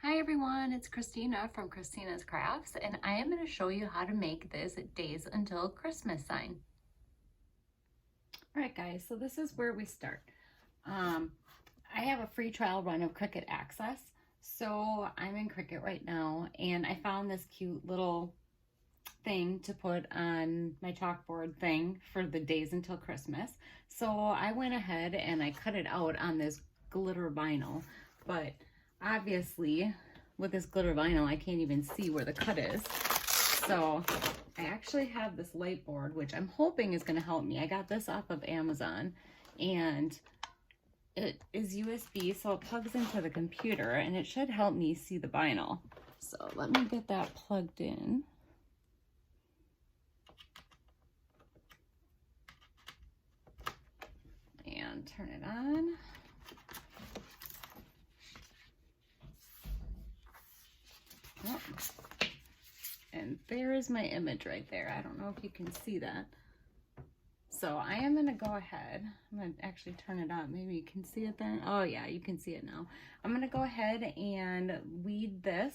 Hi everyone, it's Christina from Christina's Crafts, and I am going to show you how to make this Days Until Christmas sign. All right guys, so this is where we start. I have a free trial run of Cricut Access, so I'm in Cricut right now, and I found this cute little thing to put on my chalkboard thing for the Days Until Christmas. So I went ahead and I cut it out on this glitter vinyl, but obviously with this glitter vinyl I can't even see where the cut is. So I actually have this light board, which I'm hoping is going to help me. I got this off of Amazon, and it is USB, so it plugs into the computer, and it should help me see the vinyl. So let me get that plugged in. And turn it on. Oh. And there is my image right there. I don't know if you can see that. So I am going to go ahead. I'm going to actually turn it up. Maybe you can see it then. Oh yeah, you can see it now. I'm going to go ahead and weed this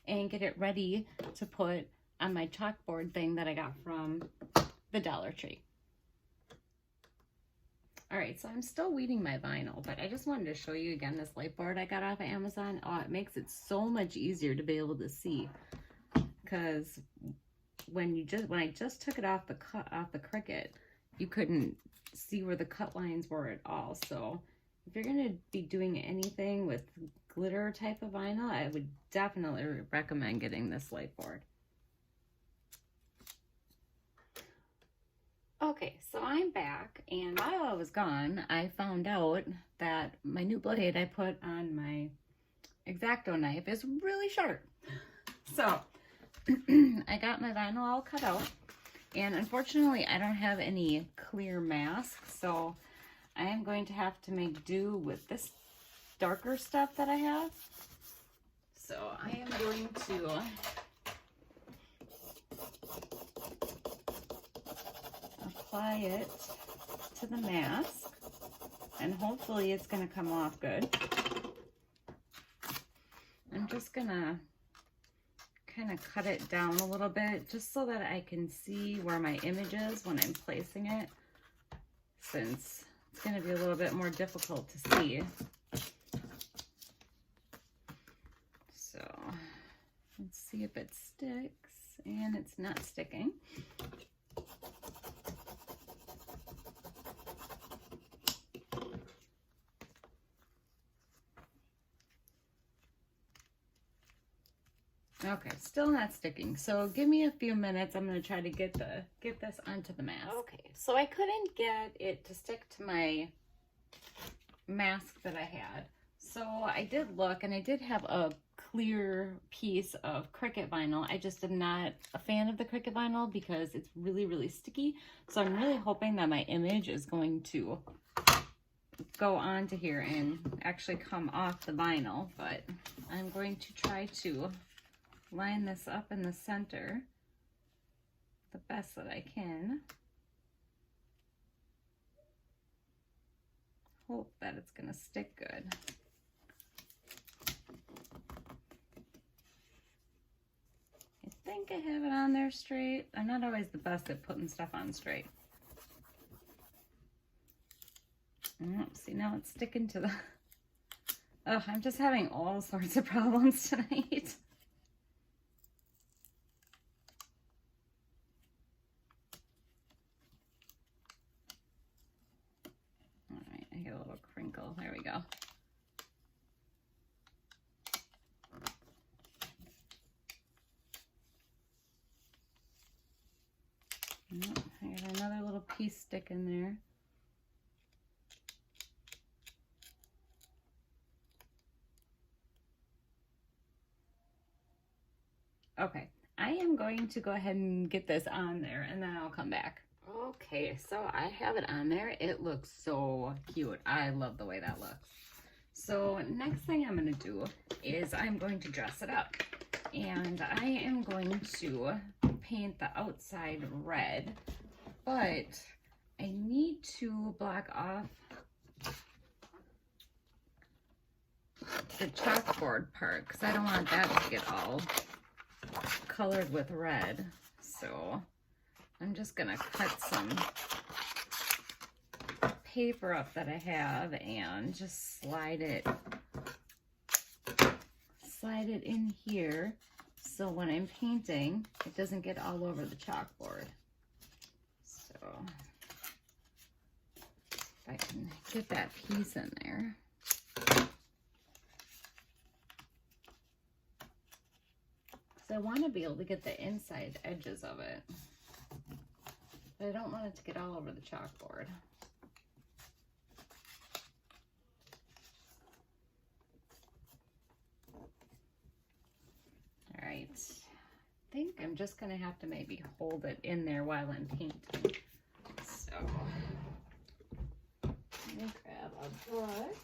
and get it ready to put on my chalkboard thing that I got from the Dollar Tree. All right, so I'm still weeding my vinyl, but I just wanted to show you again this light board I got off of Amazon. Oh, it makes it so much easier to be able to see, because when I just took it off the Cricut, you couldn't see where the cut lines were at all. So if you're going to be doing anything with glitter type of vinyl, I would definitely recommend getting this light board. Okay, so I'm back, and while I was gone, I found out that my new blade I put on my X-Acto knife is really sharp. So I got my vinyl all cut out, and unfortunately I don't have any clear mask, so I am going to have to make do with this darker stuff that I have. So I am going to apply it to the mask, and hopefully it's going to come off good. I'm just going to kind of cut it down a little bit just so that I can see where my image is when I'm placing it, since it's going to be a little bit more difficult to see. So let's see if it sticks, and it's not sticking. Okay, still not sticking. So give me a few minutes. I'm going to try to get this onto the mask. Okay, so I couldn't get it to stick to my mask that I had. So I did look, and I did have a clear piece of Cricut vinyl. I just am not a fan of the Cricut vinyl because it's really, really sticky. So I'm really hoping that my image is going to go onto here and actually come off the vinyl. But I'm going to try to line this up in the center the best that I can. Hope that it's gonna stick good. I think I have it on there straight. I'm not always the best at putting stuff on straight. Oh, see, now it's sticking to the... Oh, I'm just having all sorts of problems tonight. A little crinkle. There we go. I got another little piece sticking there. Okay, I am going to go ahead and get this on there, and then I'll come back. Okay, so I have it on there. It looks so cute. I love the way that looks. So next thing I'm going to do is I'm going to dress it up. And I am going to paint the outside red, but I need to block off the chalkboard part because I don't want that to get all colored with red. So I'm just gonna cut some paper up that I have and just slide it in here so when I'm painting it doesn't get all over the chalkboard. So if I can get that piece in there. So I want to be able to get the inside edges of it, but I don't want it to get all over the chalkboard. All right, I think I'm just gonna have to maybe hold it in there while I'm painting. So let me grab a brush.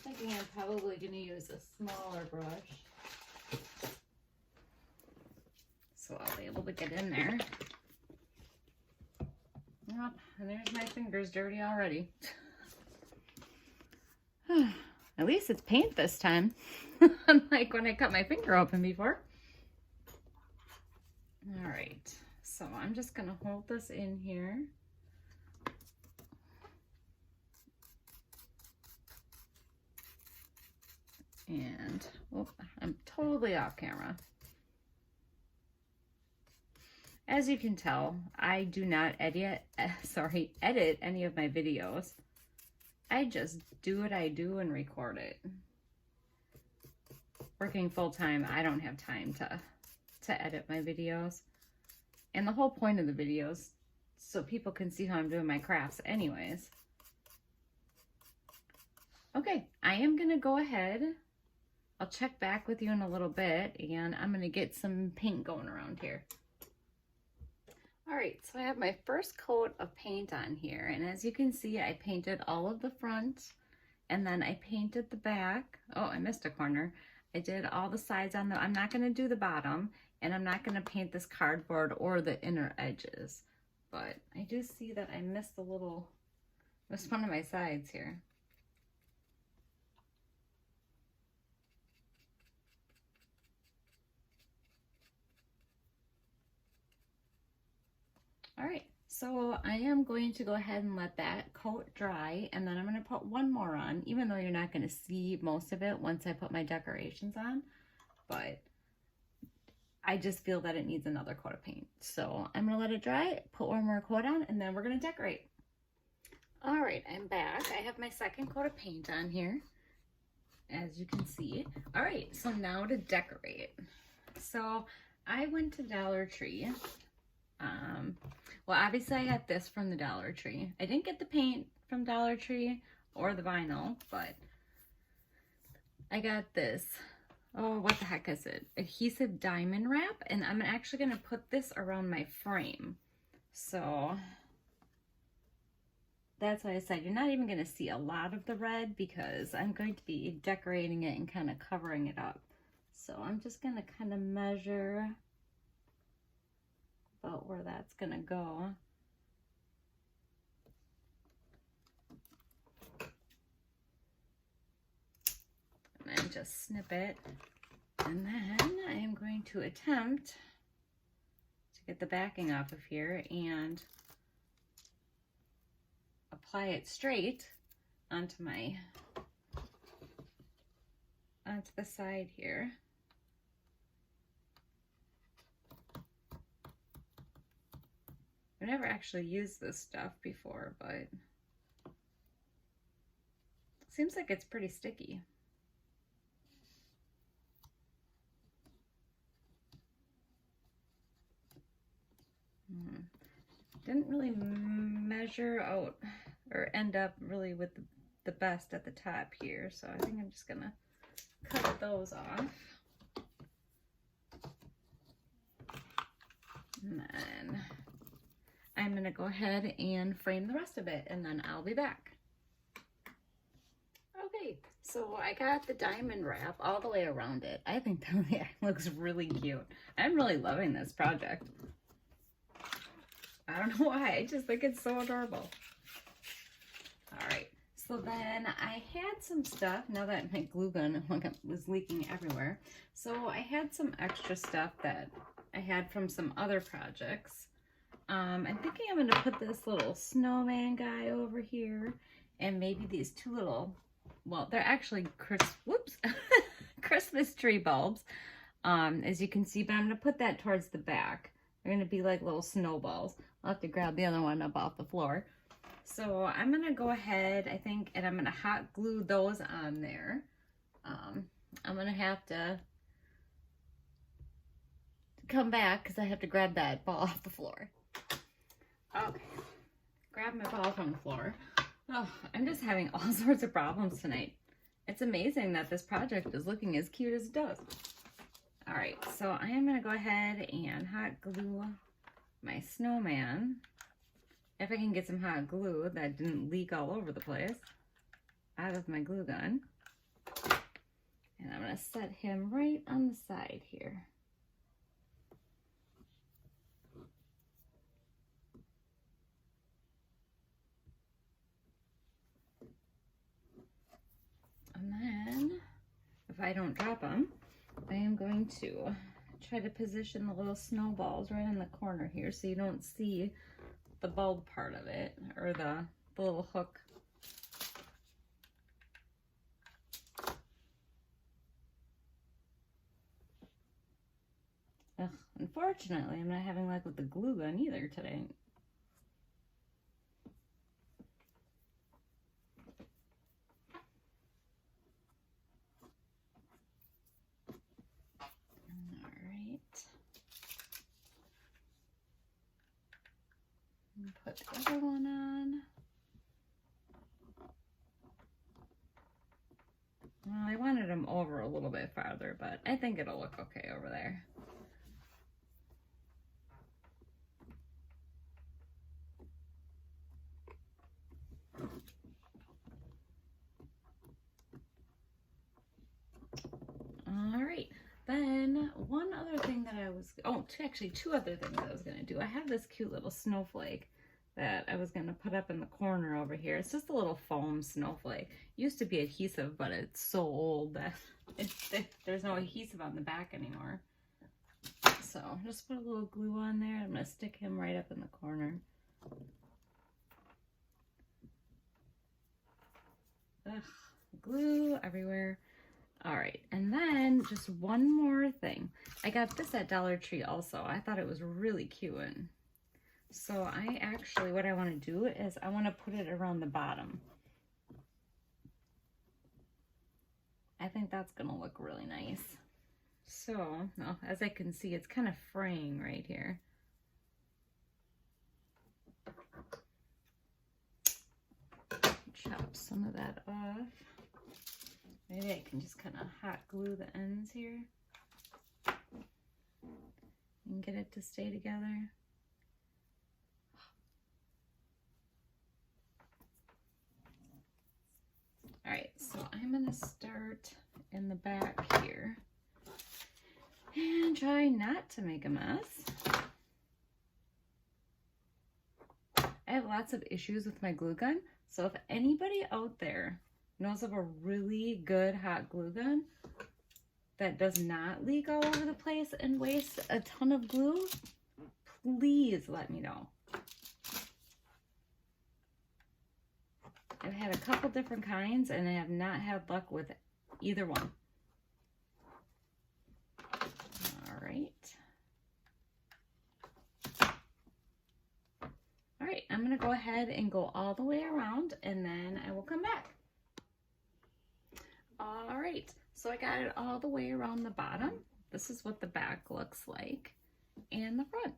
Thinking I'm probably going to use a smaller brush so I'll be able to get in there. Yep, and there's my fingers dirty already. At least it's paint this time, unlike when I cut my finger open before. All right, so I'm just going to hold this in here. And oh, I'm totally off camera. As you can tell, I do not edit any of my videos. I just do what I do and record it. Working full-time, I don't have time to edit my videos. And the whole point of the videos, so people can see how I'm doing my crafts anyways. Okay, I am gonna go ahead. I'll check back with you in a little bit, and I'm gonna get some paint going around here. All right, so I have my first coat of paint on here, and as you can see, I painted all of the front, and then I painted the back. Oh, I missed a corner. I did all the sides on I'm not gonna do the bottom, and I'm not gonna paint this cardboard or the inner edges, but I do see that I missed one of my sides here. All right, so I am going to go ahead and let that coat dry, and then I'm going to put one more on, even though you're not going to see most of it once I put my decorations on, but I just feel that it needs another coat of paint. So I'm going to let it dry, put one more coat on, and then we're going to decorate. All right, I'm back. I have my second coat of paint on here, as you can see. All right, so now to decorate. So I went to Dollar Tree. Well, obviously I had this from the Dollar Tree. I didn't get the paint from Dollar Tree or the vinyl, but I got this. Oh, what the heck is it? Adhesive diamond wrap, and I'm actually going to put this around my frame. So that's why I said you're not even going to see a lot of the red because I'm going to be decorating it and kind of covering it up. So I'm just going to kind of measure about where that's gonna go. And then just snip it. And then I am going to attempt to get the backing off of here and apply it straight onto the side here. I've never actually used this stuff before, but it seems like it's pretty sticky. Didn't really measure out or end up really with the best at the top here, so I think I'm just gonna cut those off. And then I'm going to go ahead and frame the rest of it, and then I'll be back. Okay, so I got the diamond wrap all the way around it. I think that looks really cute. I'm really loving this project. I don't know why, I just think it's so adorable. All right, So then I had some stuff, now that my glue gun was leaking everywhere. So I had some extra stuff that I had from some other projects. I'm thinking I'm going to put this little snowman guy over here, and maybe these two little, well, they're actually Christmas tree bulbs, as you can see, but I'm going to put that towards the back. They're going to be like little snowballs. I'll have to grab the other one up off the floor. So I'm going to go ahead, I think, and I'm going to hot glue those on there. I'm going to have to come back because I have to grab that ball off the floor. Okay, grab my ball from the floor. Oh, I'm just having all sorts of problems tonight. It's amazing that this project is looking as cute as it does. All right, so I am going to go ahead and hot glue my snowman. If I can get some hot glue that didn't leak all over the place out of my glue gun. And I'm going to set him right on the side here. And then, if I don't drop them, I am going to try to position the little snowballs right in the corner here so you don't see the bulb part of it, or the little hook. Ugh, unfortunately, I'm not having luck with the glue gun either today. Put the other one on. Well, I wanted them over a little bit farther, but I think it'll look okay over there. All right, then one other thing that I was, actually two other things I was gonna do. I have this cute little snowflake that I was gonna put up in the corner over here. It's just a little foam snowflake. Used to be adhesive, but it's so old that there's no adhesive on the back anymore. So just put a little glue on there. I'm gonna stick him right up in the corner. Ugh, glue everywhere. All right, and then just one more thing. I got this at Dollar Tree also. I thought it was really cute. So I actually, what I want to do is I want to put it around the bottom. I think that's going to look really nice. So, well, as I can see, it's kind of fraying right here. Chop some of that off. Maybe I can just kind of hot glue the ends here and get it to stay together. All right, so I'm gonna start in the back here and try not to make a mess. I have lots of issues with my glue gun, so if anybody out there knows of a really good hot glue gun that does not leak all over the place and waste a ton of glue, please let me know. I've had a couple different kinds and I have not had luck with either one. All right. All right, I'm gonna go ahead and go all the way around and then I will come back. All right, so I got it all the way around the bottom. This is what the back looks like and the front.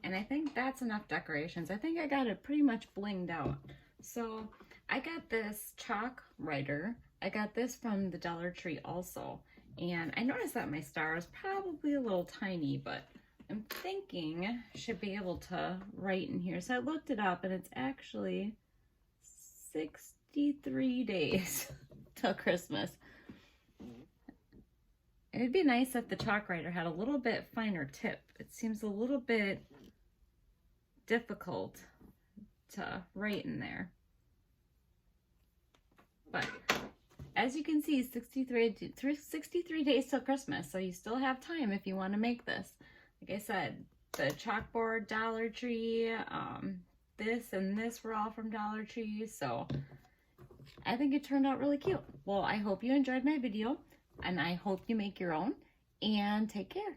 And I think that's enough decorations. I think I got it pretty much blinged out. So I got this chalk writer. I got this from the Dollar Tree also. And I noticed that my star is probably a little tiny, but I'm thinking I should be able to write in here. So I looked it up and it's actually 63 days till Christmas. It'd be nice if the chalk writer had a little bit finer tip. It seems a little bit difficult to write in there. But as you can see, 63 days till Christmas, so you still have time if you want to make this. Like I said, the chalkboard, Dollar Tree, this and this were all from Dollar Tree, so I think it turned out really cute. Well, I hope you enjoyed my video, and I hope you make your own, and take care.